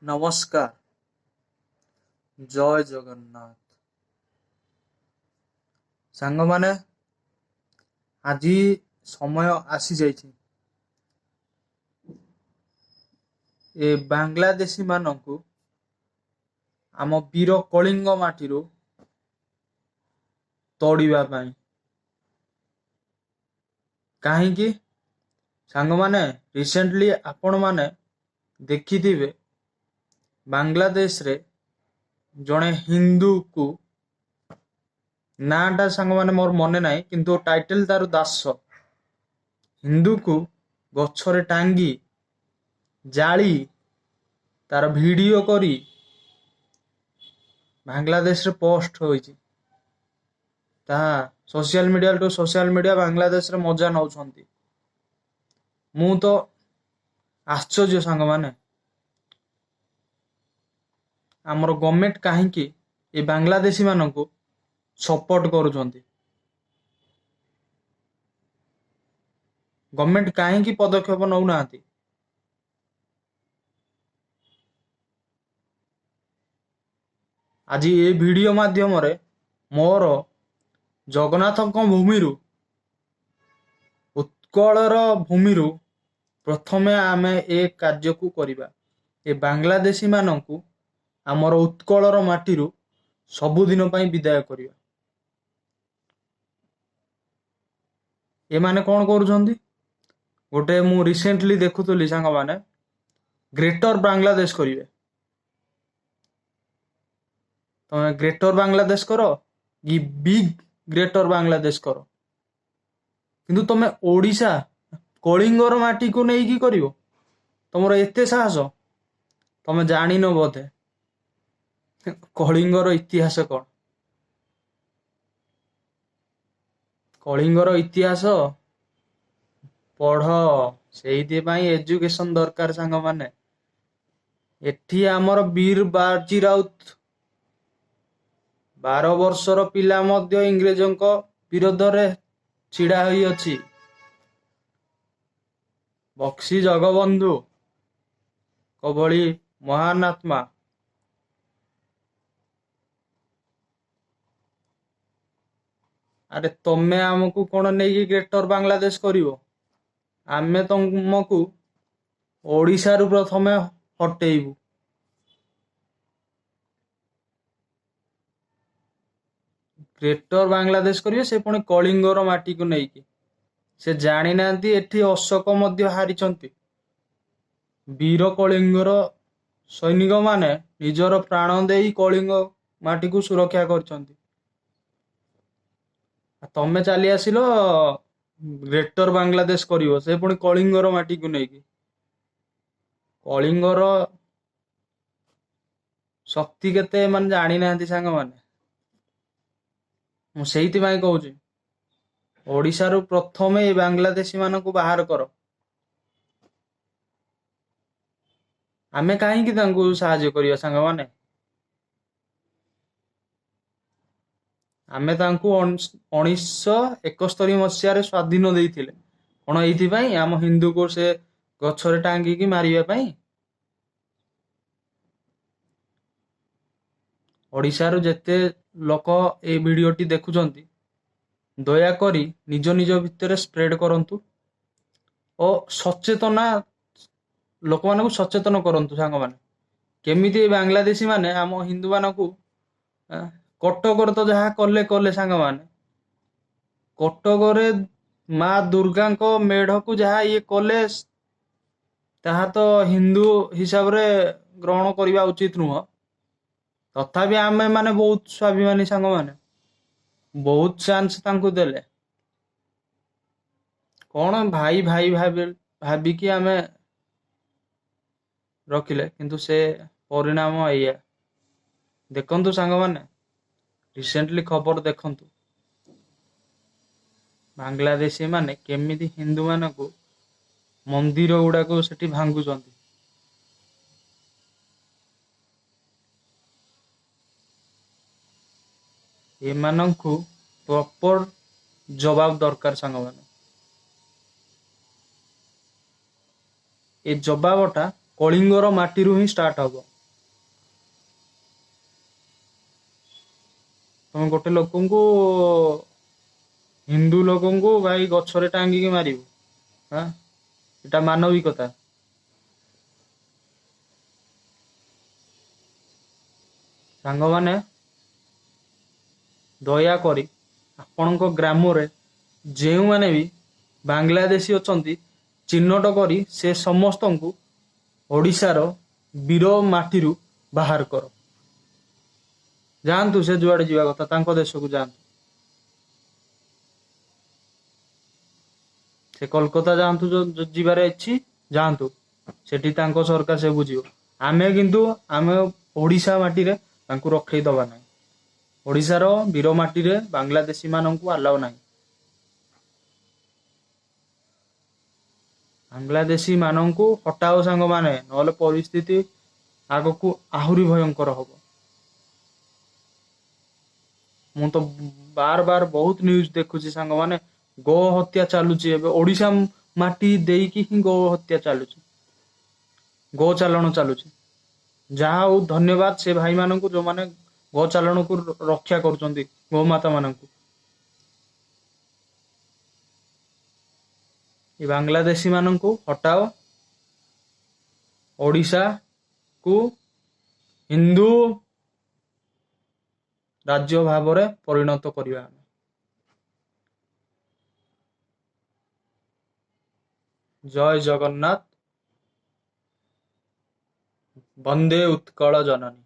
নমস্কার, জয় জଗନ୍ନାଥ। ସାଙ୍ଗମାନେ, ଆଜି ସମୟ ଆସିଯାଇଛି ଏ ବାଂଲାଦେଶୀ ମାନଙ୍କୁ ଆମ ବୀର କଳିଙ୍ଗ ମାଟିରୁ ତୋଡ଼ିବା ପାଇଁ। କାହିଁକି ସାଙ୍ଗମାନେ, ରିସେଣ୍ଟଲି ଆପଣମାନେ ଦେଖିଥିବେ ବାଂଲାଦେଶରେ ଜଣେ ହିନ୍ଦୁକୁ, ନାଁଟା ସାଙ୍ଗମାନେ ମୋର ମନେ ନାହିଁ, କିନ୍ତୁ ଟାଇଟେଲ ତାର ଦାସ, ହିନ୍ଦୁକୁ ଗଛରେ ଟାଙ୍ଗି ଜାଳି ତାର ଭିଡିଓ କରି ବାଂଲାଦେଶରେ ପୋଷ୍ଟ ହୋଇଛି। ତାହା ସୋସିଆଲ ମିଡିଆ ବାଂଲାଦେଶରେ ମଜା ନେଉଛନ୍ତି। ମୁଁ ତ ଆଶ୍ଚର୍ଯ୍ୟ ସାଙ୍ଗମାନେ, ଆମର ଗଭର୍ଣ୍ଣମେଣ୍ଟ କାହିଁକି ଏ ବାଂଲାଦେଶୀ ମାନଙ୍କୁ ସପୋର୍ଟ କରୁଛନ୍ତି? ଗଭର୍ଣ୍ଣମେଣ୍ଟ କାହିଁକି ପଦକ୍ଷେପ ନେଉନାହାନ୍ତି? ଆଜି ଏ ଭିଡିଓ ମାଧ୍ୟମରେ ମୋର ଜଗନ୍ନାଥଙ୍କ ଭୂମିରୁ, ଉତ୍କଳର ଭୂମିରୁ ପ୍ରଥମେ ଆମେ ଏ କାର୍ଯ୍ୟକୁ କରିବା। ଏ ବାଂଲାଦେଶୀ ମାନଙ୍କୁ ଆମର ଉତ୍କଳର ମାଟିରୁ ସବୁଦିନ ପାଇଁ ବିଦାୟ କରିବା। ଏମାନେ କଣ କରୁଛନ୍ତି? ଗୋଟେ ମୁଁ ରିସେଣ୍ଟଲି ଦେଖୁଥିଲି ସାଙ୍ଗମାନେ, ଗ୍ରେଟର ବାଂଲାଦେଶ କରିବେ। ତମେ ଗ୍ରେଟର ବାଂଲାଦେଶ କର କି ବିଗ ଗ୍ରେଟର ବାଂଲାଦେଶ କର, କିନ୍ତୁ ତମେ ଓଡ଼ିଶା କଳିଙ୍ଗର ମାଟିକୁ ନେଇକି କରିବ? ତମର ଏତେ ସାହସ? ତମେ ଜାଣିନ ବୋଧେ କଳିଙ୍ଗର ଇତିହାସ କଣ। କଳିଙ୍ଗର ଇତିହାସ ପଢ, ସେଇଥିପାଇଁ ଏଜୁକେସନ ଦରକାର ସାଙ୍ଗମାନେ। ଏଠି ଆମର ବୀର ବାଜି ରାଉତ 12 ବର୍ଷର ପିଲା ମଧ୍ୟ ଇଂରେଜଙ୍କ ବିରୋଧରେ ଛିଡା ହୋଇଅଛି। ବକ୍ସି ଜଗବନ୍ଧୁ ଭଳି ମହାନ ଆତ୍ମା। ଆରେ ତମେ ଆମକୁ କଣ ନେଇକି ଗ୍ରେଟର ବାଂଲାଦେଶ କରିବ? ଆମେ ତମକୁ ଓଡ଼ିଶାରୁ ପ୍ରଥମେ ହଟେଇବୁ। ଗ୍ରେଟର ବାଂଲାଦେଶ କରିବେ, ସେ ପୁଣି କଳିଙ୍ଗର ମାଟିକୁ ନେଇକି। ସେ ଜାଣିନାହାନ୍ତି ଏଠି ଅଶୋକ ମଧ୍ୟ ହାରିଛନ୍ତି। ବୀର କଳିଙ୍ଗର ସୈନିକ ମାନେ ନିଜର ପ୍ରାଣ ଦେଇ କଳିଙ୍ଗ ମାଟିକୁ ସୁରକ୍ଷା କରିଛନ୍ତି। ତମେ ଚାଲି ଆସିଲ ଗ୍ରେଟର ବାଂଲାଦେଶ କରିବ, ସେ ପୁଣି କଳିଙ୍ଗର ମାଟିକୁ ନେଇକି। କଳିଙ୍ଗର ଶକ୍ତି କେତେ ଏମାନେ ଜାଣିନାହାନ୍ତି ସାଙ୍ଗମାନେ। ମୁଁ ସେଇଥିପାଇଁ କହୁଛି, ଓଡ଼ିଶାରୁ ପ୍ରଥମେ ଏ ବାଂଲାଦେଶୀ ମାନଙ୍କୁ ବାହାର କର। ଆମେ କାହିଁକି ତାଙ୍କୁ ସାହାଯ୍ୟ କରିବା ସାଙ୍ଗମାନେ? ଆମେ ତାଙ୍କୁ 1971 ମସିହାରେ ସ୍ୱାଧୀନ ଦେଇଥିଲେ କଣ ଏଇଥିପାଇଁ? ଆମ ହିନ୍ଦୁକୁ ସେ ଗଛରେ ଟାଙ୍ଗିକି ମାରିବା ପାଇଁ? ଓଡ଼ିଶାରୁ ଯେତେ ଲୋକ এই ଭିଡିଓଟି ଦେଖୁଛନ୍ତି, ଦୟାକରି ନିଜ ନିଜ ଭିତରେ ସ୍ପ୍ରେଡ କରନ୍ତୁ ଓ ଲୋକମାନଙ୍କୁ ସଚେତନ କରନ୍ତୁ ସାଙ୍ଗମାନେ। କେମିତି ଏ ବାଂଲାଦେଶୀ ମାନେ ଆମ ହିନ୍ଦୁ ମାନଙ୍କୁ, କଟକରେ ତ ଯାହା କଲେ ସାଙ୍ଗମାନେ, କଟକରେ ମା ଦୁର୍ଗାଙ୍କ ମେଢକୁ ଯାହା ଇଏ କଲେ, ତାହା ତ ହିନ୍ଦୁ ହିସାବରେ ଗ୍ରହଣ କରିବା ଉଚିତ ନୁହଁ। ତଥାପି ଆମେ ମାନେ ବହୁତ ସ୍ୱାଭିମାନୀ ସାଙ୍ଗମାନେ, ବହୁତ ଚାନ୍ସ ତାଙ୍କୁ ଦେଲେ। କଣ ଭାଇ ଭାଇ ଭାବିକି ଆମେ ରଖିଲେ, କିନ୍ତୁ ସେ ପରିଣାମ ଏଇଆ। ଦେଖନ୍ତୁ ସାଙ୍ଗମାନେ, ରିସେଣ୍ଟଲି ଖବର ଦେଖନ୍ତୁ, ବାଂଲାଦେଶୀ ମାନେ କେମିତି ହିନ୍ଦୁ ମାନଙ୍କୁ ମନ୍ଦିର ଗୁଡାକୁ ସେଠି ଭାଙ୍ଗୁଛନ୍ତି। ଏମାନଙ୍କୁ ପ୍ରପର ଜବାବ ଦରକାର ସାଙ୍ଗମାନେ। ଏ ଜବାବଟା କଳିଙ୍ଗର ମାଟିରୁ ହିଁ ଷ୍ଟାର୍ଟ ହବ। ତମେ ଗୋଟେ ଲୋକଙ୍କୁ ହିନ୍ଦୁ ଲୋକଙ୍କୁ ଭାଇ ଗଛରେ ଟାଙ୍ଗିକି ମାରିବୁ? ହଁ, ଏଟା ମାନବିକତା? ସାଙ୍ଗମାନେ, ଦୟାକରି ଆପଣଙ୍କ ଗ୍ରାମରେ ଯେଉଁମାନେ ବି ବାଂଲାଦେଶୀ ଅଛନ୍ତି ଚିହ୍ନଟ କରି ସେ ସମସ୍ତଙ୍କୁ ଓଡ଼ିଶାର ବୀର ମାଟିରୁ ବାହାର କର। ଯାଆନ୍ତୁ, ସେ ଯୁଆଡେ ଯିବା କଥା ତାଙ୍କ ଦେଶକୁ ଯାଆନ୍ତୁ। ସେ କୋଲକାତା ଯାଆନ୍ତୁ, ଯିବାରେ ଅଛି ଯାଆନ୍ତୁ, ସେଠି ତାଙ୍କ ସରକାର ସେ ବୁଝିବ। ଆମେ ଓଡ଼ିଶା ମାଟିରେ ତାଙ୍କୁ ରଖେଇ ଦବା ନାହିଁ। ଓଡ଼ିଶାର ବୀର ମାଟିରେ ବାଂଲାଦେଶୀ ମାନଙ୍କୁ ଆଲାଉ ନାହିଁ। ବାଂଲାଦେଶୀ ମାନଙ୍କୁ ହଟାଅ ସାଙ୍ଗମାନେ, ନହେଲେ ପରିସ୍ଥିତି ଆଗକୁ ଆହୁରି ଭୟଙ୍କର ହବ। ମୁଁ ତ ବାର ବାର ବହୁତ ନ୍ୟୁଜ ଦେଖୁଛି ସାଙ୍ଗମାନେ, ଗୋ ହତ୍ୟା ଚାଲୁଛି ଏବେ ଓଡ଼ିଶା ମାଟି ଦେଇକି ହିଁ ଗୋ ହତ୍ୟା ଚାଲୁଛି, ଗୋ ଚାଲାଣ ଚାଲୁଛି। ଯାହା ହଉ, ଧନ୍ୟବାଦ ସେ ଭାଇମାନଙ୍କୁ ଯୋଉମାନେ ଗୋ ଚାଲାଣକୁ ରକ୍ଷା କରୁଛନ୍ତି, ଗୋମାତା ମାନଙ୍କୁ। ଏ ବାଂଲାଦେଶୀ ମାନଙ୍କୁ ହଟାଅ, ଓଡ଼ିଶାକୁ ହିନ୍ଦୁ ରାଜ୍ୟ ଭାବରେ ପରିଣତ କରିବା। ଜୟ ଜଗନ୍ନାଥ, ବନ୍ଦେ ଉତ୍କଳ ଜନନୀ।